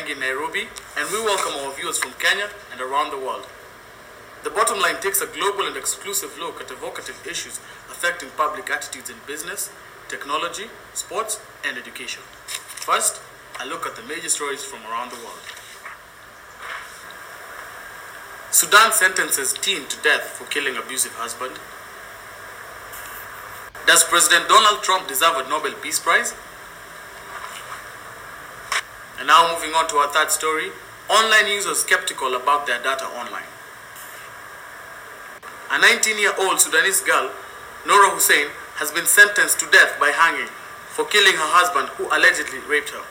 Maingi in Nairobi, and we welcome our viewers from Kenya and around the world. The Bottom Line takes a global and exclusive look at evocative issues affecting public attitudes in business, technology, sports, and education. First, a look at the major stories from around the world. Sudan sentences teen to death for killing abusive husband. Does President Donald Trump deserve a Nobel Peace Prize? And now moving on to our third story, online users skeptical about their data online. A 19-year-old Sudanese girl, Noura Hussein, has been sentenced to death by hanging for killing her husband who allegedly raped her.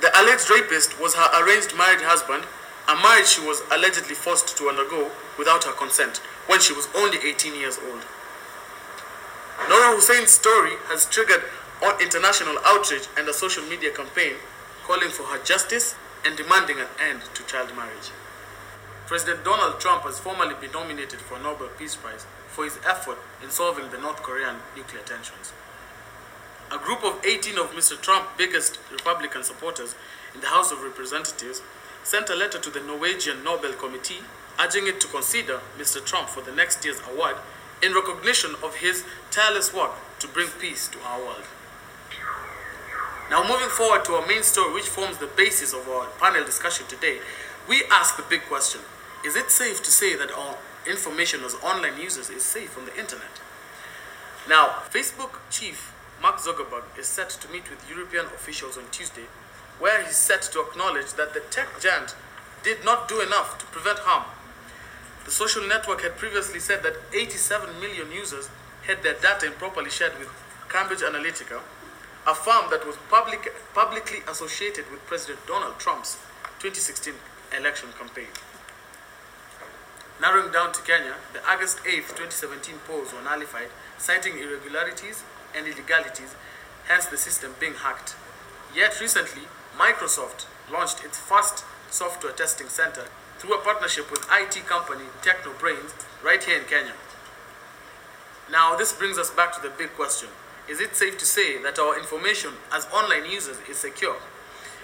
The alleged rapist was her arranged married husband, a marriage she was allegedly forced to undergo without her consent when she was only 18 years old. Noura Hussein's story has triggered international outrage and a social media campaign calling for her justice and demanding an end to child marriage. President Donald Trump has formally been nominated for a Nobel Peace Prize for his effort in solving the North Korean nuclear tensions. A group of 18 of Mr. Trump's biggest Republican supporters in the House of Representatives sent a letter to the Norwegian Nobel Committee urging it to consider Mr. Trump for the next year's award in recognition of his tireless work to bring peace to our world. Now moving forward to our main story, which forms the basis of our panel discussion today, we ask the big question: is it safe to say that our information as online users is safe on the internet? Now, Facebook chief Mark Zuckerberg is set to meet with European officials on Tuesday, where he's set to acknowledge that the tech giant did not do enough to prevent harm. The social network had previously said that 87 million users had their data improperly shared with Cambridge Analytica, a firm that was publicly associated with President Donald Trump's 2016 election campaign. Narrowing down to Kenya, the August 8, 2017 polls were nullified, citing irregularities and illegalities, hence the system being hacked. Yet recently, Microsoft launched its first software testing center through a partnership with IT company TechnoBrains right here in Kenya. Now, this brings us back to the big question: is it safe to say that our information as online users is secure?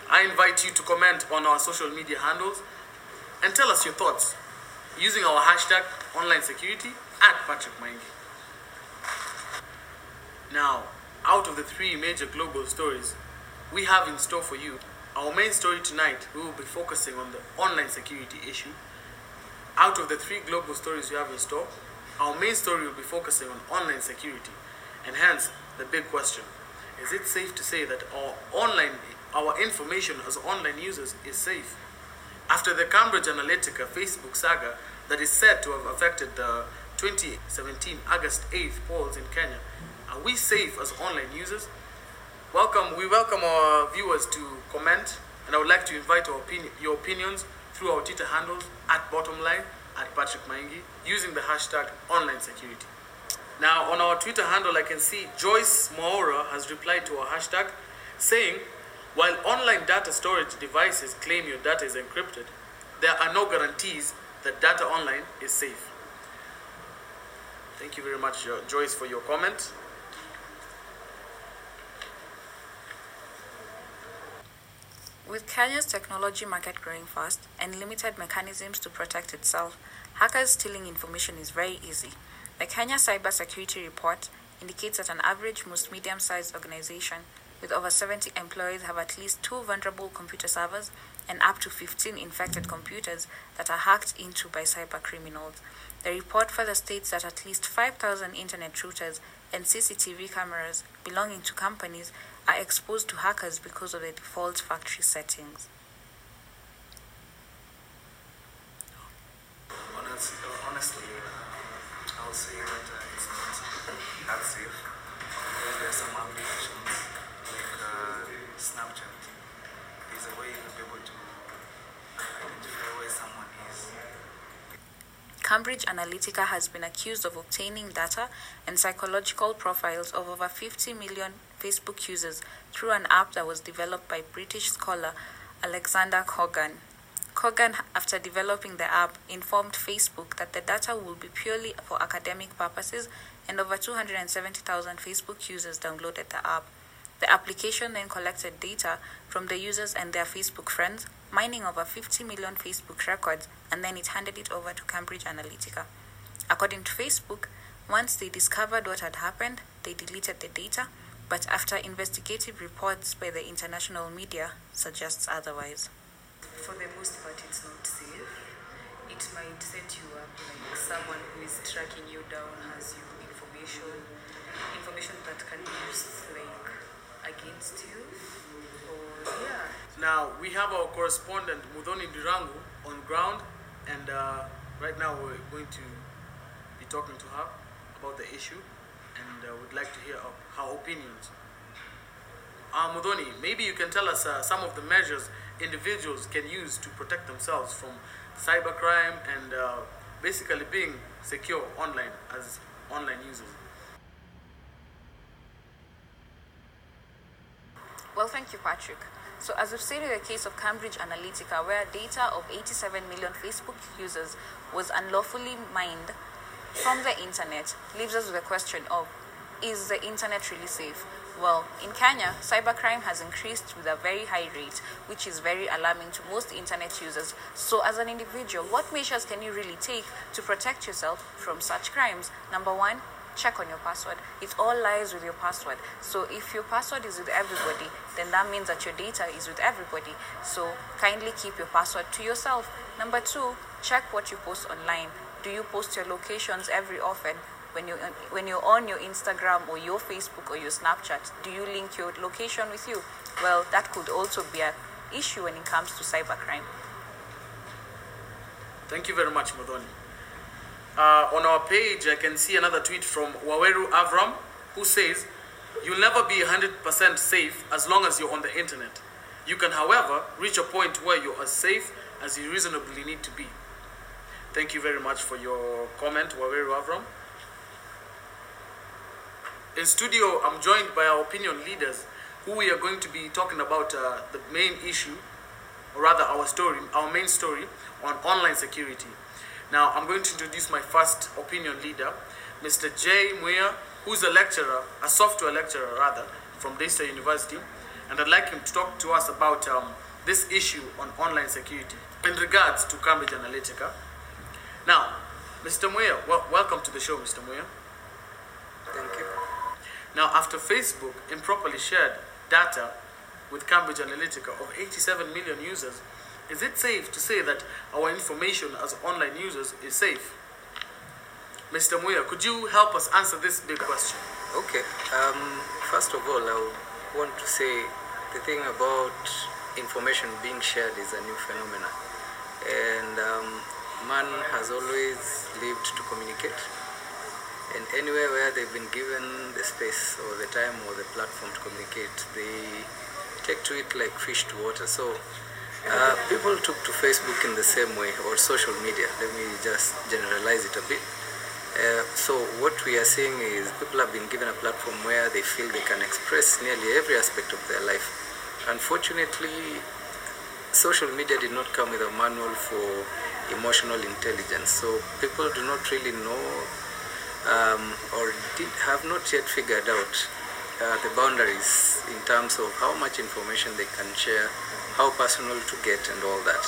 I invite you to comment on our social media handles and tell us your thoughts using our hashtag #OnlineSecurity @PatrickMaingi. Now, out of the three major global stories we have in store for you, our main story tonight, we will be focusing on the online security issue. Out of the three global stories we have in store, our main story will be focusing on online security, and hence the big question: is it safe to say that our information as online users is safe? After the Cambridge Analytica Facebook saga that is said to have affected the 2017 August 8th polls in Kenya, are we safe as online users? We welcome our viewers to comment, and I would like to invite your opinions through our Twitter handles @Bottomline, @PatrickMaingi, using the hashtag #OnlineSecurity. Now, on our Twitter handle, I can see Joyce Moora has replied to our hashtag, saying, while online data storage devices claim your data is encrypted, there are no guarantees that data online is safe. Thank you very much, Joyce, for your comment. With Kenya's technology market growing fast and limited mechanisms to protect itself, hackers stealing information is very easy. The Kenya Cyber Security Report indicates that on average, most medium-sized organizations with over 70 employees have at least 2 vulnerable computer servers and up to 15 infected computers that are hacked into by cyber criminals. The report further states that at least 5,000 internet routers and CCTV cameras belonging to companies are exposed to hackers because of the default factory settings. Honestly, I would say that it's not that safe. There are some applications like Snapchat. There's a way you'll be able to identify where someone is. Cambridge Analytica has been accused of obtaining data and psychological profiles of over 50 million Facebook users through an app that was developed by British scholar Alexander Cogan. Cogan, after developing the app, informed Facebook that the data will be purely for academic purposes, and over 270,000 Facebook users downloaded the app. The application then collected data from the users and their Facebook friends, mining over 50 million Facebook records, and then it handed it over to Cambridge Analytica. According to Facebook, once they discovered what had happened, they deleted the data, but after investigative reports by the international media suggests otherwise. For the most part, it's not safe. It might set you up like someone who is tracking you down has you information that can be used like against you. Or yeah. Now we have our correspondent Mudhoni Dirangu on ground, and right now we're going to be talking to her about the issue, and would like to hear her opinions. Mudhoni, maybe you can tell us some of the measures individuals can use to protect themselves from cybercrime and basically being secure online as online users. Well, thank you, Patrick. So as we've seen in the case of Cambridge Analytica, where data of 87 million Facebook users was unlawfully mined from the internet, leaves us with the question of, is the internet really safe? Well, in Kenya, cybercrime has increased with a very high rate, which is very alarming to most internet users. So as an individual, what measures can you really take to protect yourself from such crimes? Number one, check on your password. It all lies with your password. So if your password is with everybody, then that means that your data is with everybody. So kindly keep your password to yourself. Number two, check what you post online. Do you post your locations every often? When you're on your Instagram or your Facebook or your Snapchat, do you link your location with you? Well, that could also be an issue when it comes to cybercrime. Thank you very much, Mudhoni. On our page, I can see another tweet from Waweru Avram, who says, "You'll never be 100% safe as long as you're on the internet. You can, however, reach a point where you're as safe as you reasonably need to be." Thank you very much for your comment, Waweru Avram. In studio, I'm joined by our opinion leaders, who we are going to be talking about the main issue, or rather our main story on online security. Now, I'm going to introduce my first opinion leader, Mr. Jay Muya, who's a software lecturer rather, from Daystar University, and I'd like him to talk to us about this issue on online security in regards to Cambridge Analytica. Now, Mr. Muya, welcome to the show, Mr. Muya. Thank you. Now, after Facebook improperly shared data with Cambridge Analytica of 87 million users, is it safe to say that our information as online users is safe? Mr. Muya, could you help us answer this big question? Okay. First of all, I would want to say the thing about information being shared is a new phenomenon. And man has always lived to communicate. And anywhere where they've been given the space or the time or the platform to communicate, they take to it like fish to water. So people took to Facebook in the same way, or social media. Let me just generalize it a bit. So what we are seeing is people have been given a platform where they feel they can express nearly every aspect of their life. Unfortunately, social media did not come with a manual for emotional intelligence. So people do not really know have not yet figured out the boundaries in terms of how much information they can share, how personal to get, and all that.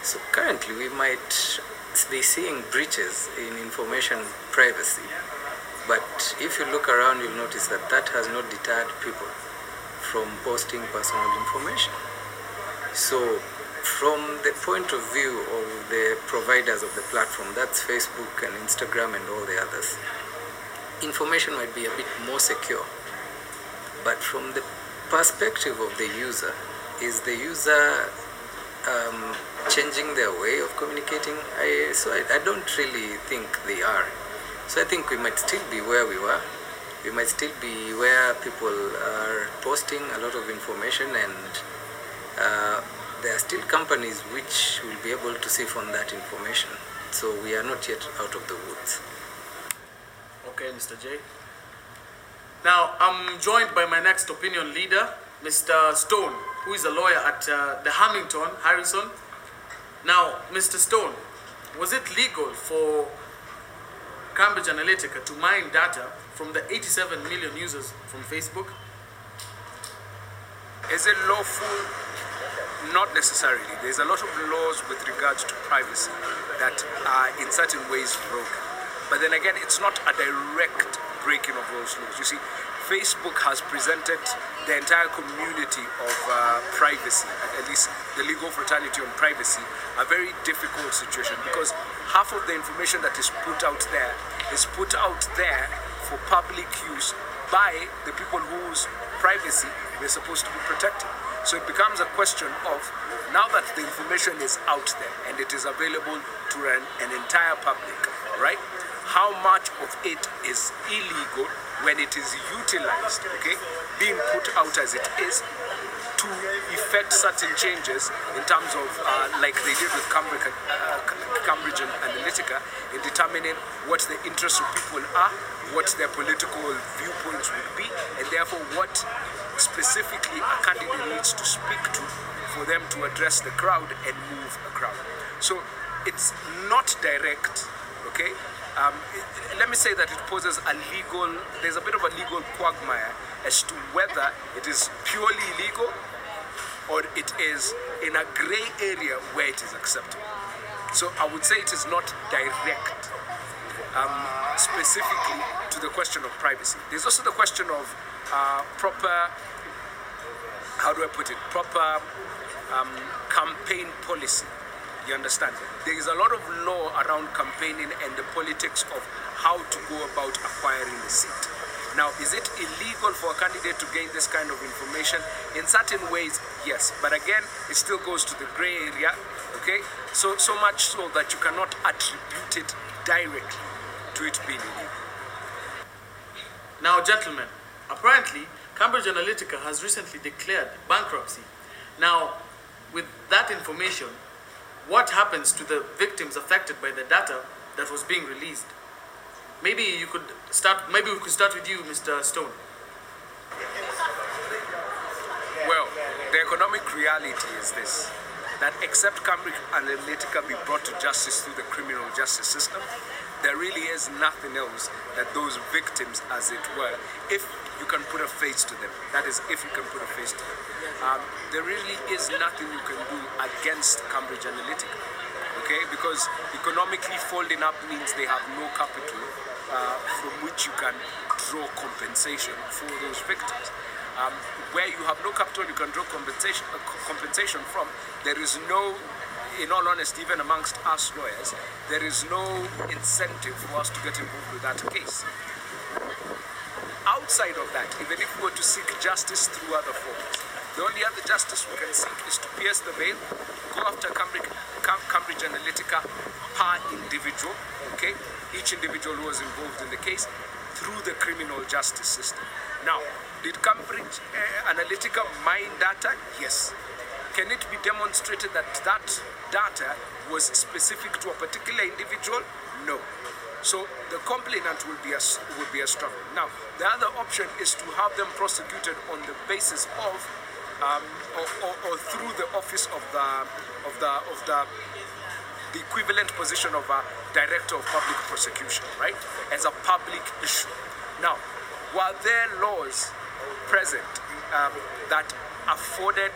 So currently we might be seeing breaches in information privacy, but if you look around, you'll notice that that has not deterred people from posting personal information. So from the point of view of the providers of the platform, that's Facebook and Instagram and all the others, information might be a bit more secure. But from the perspective of the user, is the user changing their way of communicating? I don't really think they are. So I think we might still be where we were. We might still be where people are posting a lot of information, and there are still companies which will be able to sift on that information. So we are not yet out of the woods. Okay, Mr. J. Now, I'm joined by my next opinion leader, Mr. Stone, who is a lawyer at the Harrison. Now, Mr. Stone, was it legal for Cambridge Analytica to mine data from the 87 million users from Facebook? Is it lawful? Not necessarily. There's a lot of laws with regards to privacy that are in certain ways broken. But then again, it's not a direct breaking of those laws. You see, Facebook has presented the entire community of privacy, at least the legal fraternity on privacy, a very difficult situation, because half of the information that is put out there for public use by the people whose privacy they're supposed to be protecting. So it becomes a question of, now that the information is out there and it is available to an entire public, right? How much of it is illegal when it is utilized, okay, being put out as it is to effect certain changes in terms of, like they did with Cambridge Analytica, in determining what the interests of people are, what their political viewpoints would be, and therefore what specifically a candidate needs to speak to for them to address the crowd and move a crowd. So it's not direct, okay? Let me say that it poses there's a bit of a legal quagmire as to whether it is purely illegal or it is in a gray area where it is acceptable. So I would say it is not direct, specifically to the question of privacy. There's also the question of proper campaign policy. You understand? There is a lot of law around campaigning and the politics of how to go about acquiring the seat. Now, is it illegal for a candidate to gain this kind of information? In certain ways, yes. But again, it still goes to the gray area, okay? So much so that you cannot attribute it directly to it being illegal. Now, gentlemen, apparently, Cambridge Analytica has recently declared bankruptcy. Now, with that information, what happens to the victims affected by the data that was being released? Maybe we could start with you, Mr. Stone. Well, the economic reality is this, that except Cambridge Analytica be brought to justice through the criminal justice system, there really is nothing else that those victims, as it were, if you can put a face to them, that is, if you can put a face to them, there really is nothing you can do against Cambridge Analytica, okay? Because economically folding up means they have no capital from which you can draw compensation for those victims. Where you have no capital you can draw compensation from, there is no, in all honesty, even amongst us lawyers, there is no incentive for us to get involved with that case. Outside of that, even if we were to seek justice through other forms, the only other justice we can seek is to pierce the veil, go after Cambridge Analytica per individual, okay? Each individual who was involved in the case through the criminal justice system. Now, did Cambridge Analytica mine data? Yes. Can it be demonstrated that that data was specific to a particular individual? No. So the complainant will be a struggle. Now, the other option is to have them prosecuted on the basis of, or through the office of the equivalent position of a director of public prosecution, right? As a public issue. Now, while there are laws present that afforded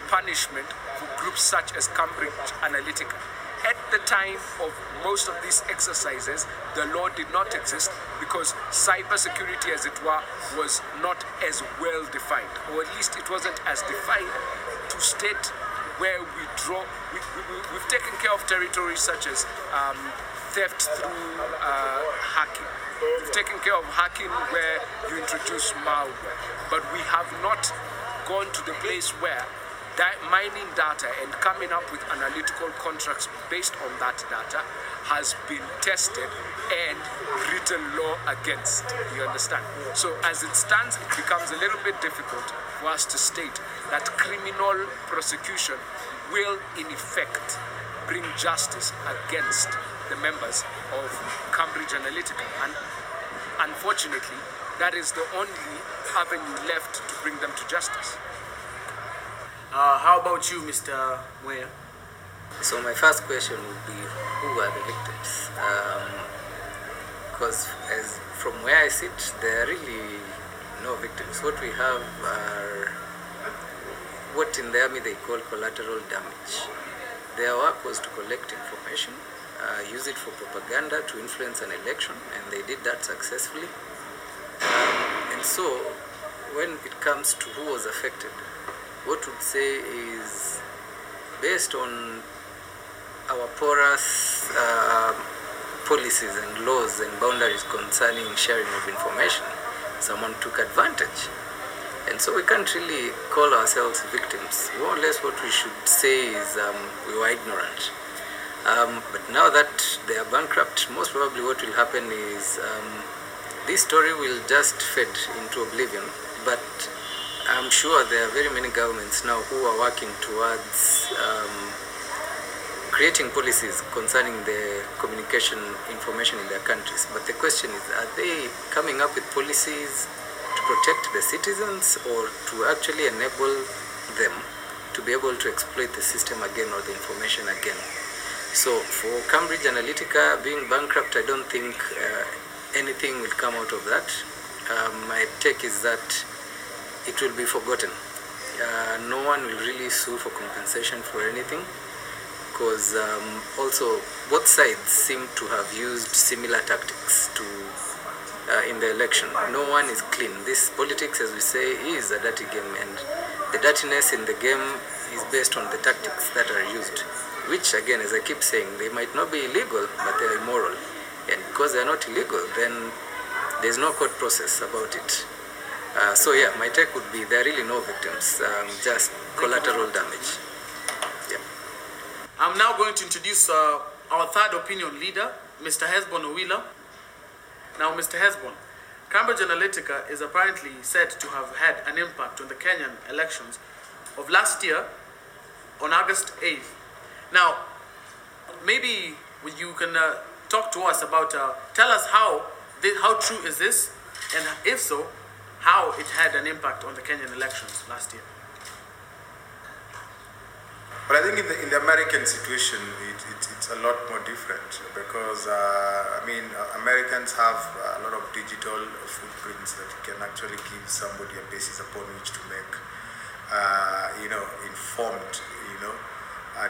punishment for groups such as Cambridge Analytica, at the time of most of these exercises, the law did not exist because cybersecurity, as it were, was not as well defined, or at least it wasn't as defined to state where we draw. We've taken care of territories such as theft through hacking. We've taken care of hacking where you introduce malware, but we have not gone to the place where mining data and coming up with analytical contracts based on that data has been tested and written law against. You understand? So as it stands, it becomes a little bit difficult for us to state that criminal prosecution will in effect bring justice against the members of Cambridge Analytica. And unfortunately, that is the only avenue left to bring them to justice. How about you, Mr. Moya? So my first question would be, who are the victims? Because as from where I sit, there are really no victims. What we have are what in the army they call collateral damage. Their work was to collect information, use it for propaganda to influence an election, and they did that successfully. And so, when it comes to who was affected, what would say is, based on our porous policies and laws and boundaries concerning sharing of information, someone took advantage. And so we can't really call ourselves victims. More or less what we should say is we were ignorant. But now that they are bankrupt, most probably what will happen is this story will just fade into oblivion. But I'm sure there are very many governments now who are working towards creating policies concerning the communication information in their countries. But the question is, are they coming up with policies to protect the citizens or to actually enable them to be able to exploit the system again or the information again? So for Cambridge Analytica being bankrupt, I don't think anything will come out of that. My take is that it will be forgotten. No one will really sue for compensation for anything, because also both sides seem to have used similar tactics to in the election. No one is clean. This politics, as we say, is a dirty game, and the dirtiness in the game is based on the tactics that are used, which again, as I keep saying, they might not be illegal, but they are immoral. And because they are not illegal, then there's no court process about it. So yeah, my take would be there are really no victims, just collateral damage. Yeah. I'm now going to introduce our third opinion leader, Mr. Hesbon Owila. Now, Mr. Hesbon, Cambridge Analytica is apparently said to have had an impact on the Kenyan elections of last year on August 8th. Now, maybe you can talk to us about, tell us how true is this, and if so, how it had an impact on the Kenyan elections last year. But I think in the American situation, it's a lot more different because, Americans have a lot of digital footprints that can actually give somebody a basis upon which to make, informed,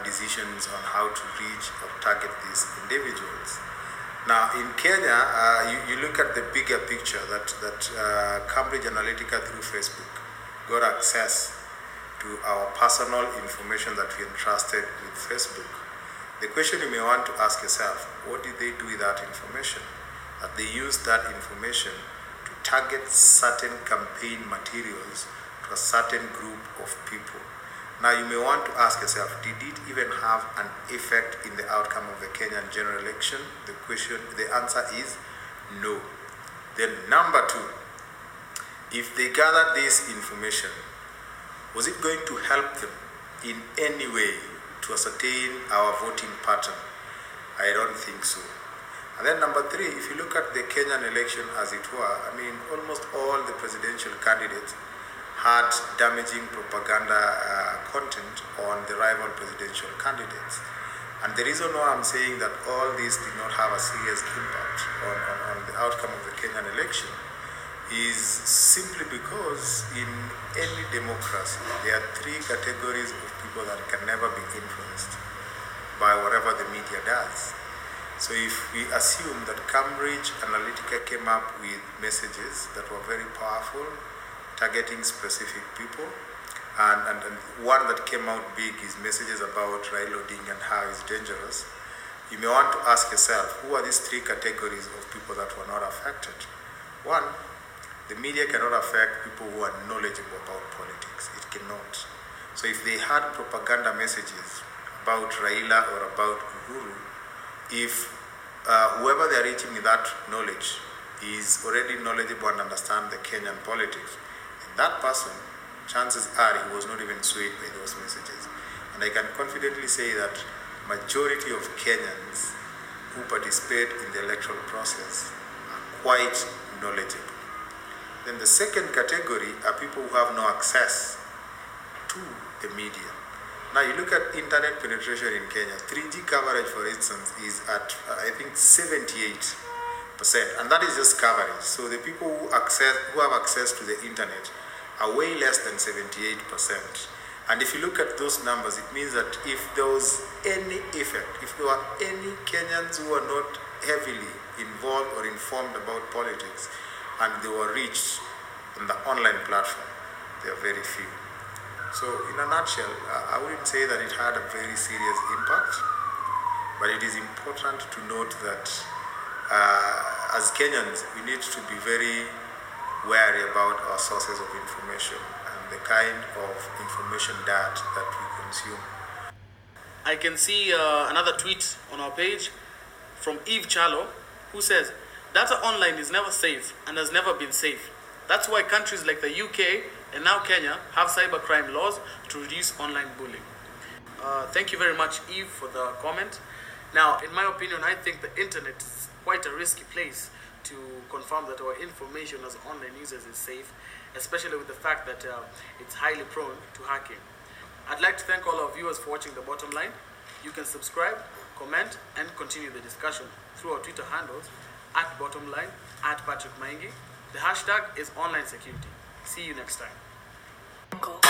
decisions on how to reach or target these individuals. Now, in Kenya, you look at the bigger picture that Cambridge Analytica through Facebook got access to our personal information that we entrusted with Facebook. The question you may want to ask yourself, what did they do with that information? That they used that information to target certain campaign materials to a certain group of people. Now you may want to ask yourself, did it even have an effect in the outcome of the Kenyan general election? The answer is no. Then number two, if they gathered this information, was it going to help them in any way to ascertain our voting pattern? I don't think so. And then number three, if you look at the Kenyan election as it were, almost all the presidential candidates had damaging propaganda content on the rival presidential candidates. And the reason why I'm saying that all this did not have a serious impact on the outcome of the Kenyan election is simply because in any democracy, there are three categories of people that can never be influenced by whatever the media does. So if we assume that Cambridge Analytica came up with messages that were very powerful, targeting specific people, and one that came out big is messages about Raila Odinga and how he's dangerous, you may want to ask yourself, who are these three categories of people that were not affected? One, the media cannot affect people who are knowledgeable about politics. It cannot. So if they had propaganda messages about Raila or about Uhuru, if whoever they are reaching with that knowledge is already knowledgeable and understand the Kenyan politics, that person, chances are he was not even swayed by those messages. And I can confidently say that majority of Kenyans who participate in the electoral process are quite knowledgeable. Then the second category are people who have no access to the media. Now you look at internet penetration in Kenya, 3G coverage for instance is at I think 78%, and that is just coverage. So the people who have access to the internet are way less than 78%. And if you look at those numbers, it means that if there was any effect, if there were any Kenyans who were not heavily involved or informed about politics and they were reached on the online platform, they are very few. So in a nutshell, I wouldn't say that it had a very serious impact, but it is important to note that as Kenyans, we need to be very wary about our sources of information and the kind of information that we consume. I can see another tweet on our page from Eve Chalo, who says, data online is never safe and has never been safe. That's why countries like the UK and now Kenya have cybercrime laws to reduce online bullying. Thank you very much, Eve, for the comment. Now, in my opinion, I think the internet is quite a risky place to confirm that our information as online users is safe, especially with the fact that it's highly prone to hacking. I'd like to thank all our viewers for watching The Bottom Line. You can subscribe, comment, and continue the discussion through our Twitter handles @Bottomline, @Patrick Maingi. The hashtag is online security. See you next time.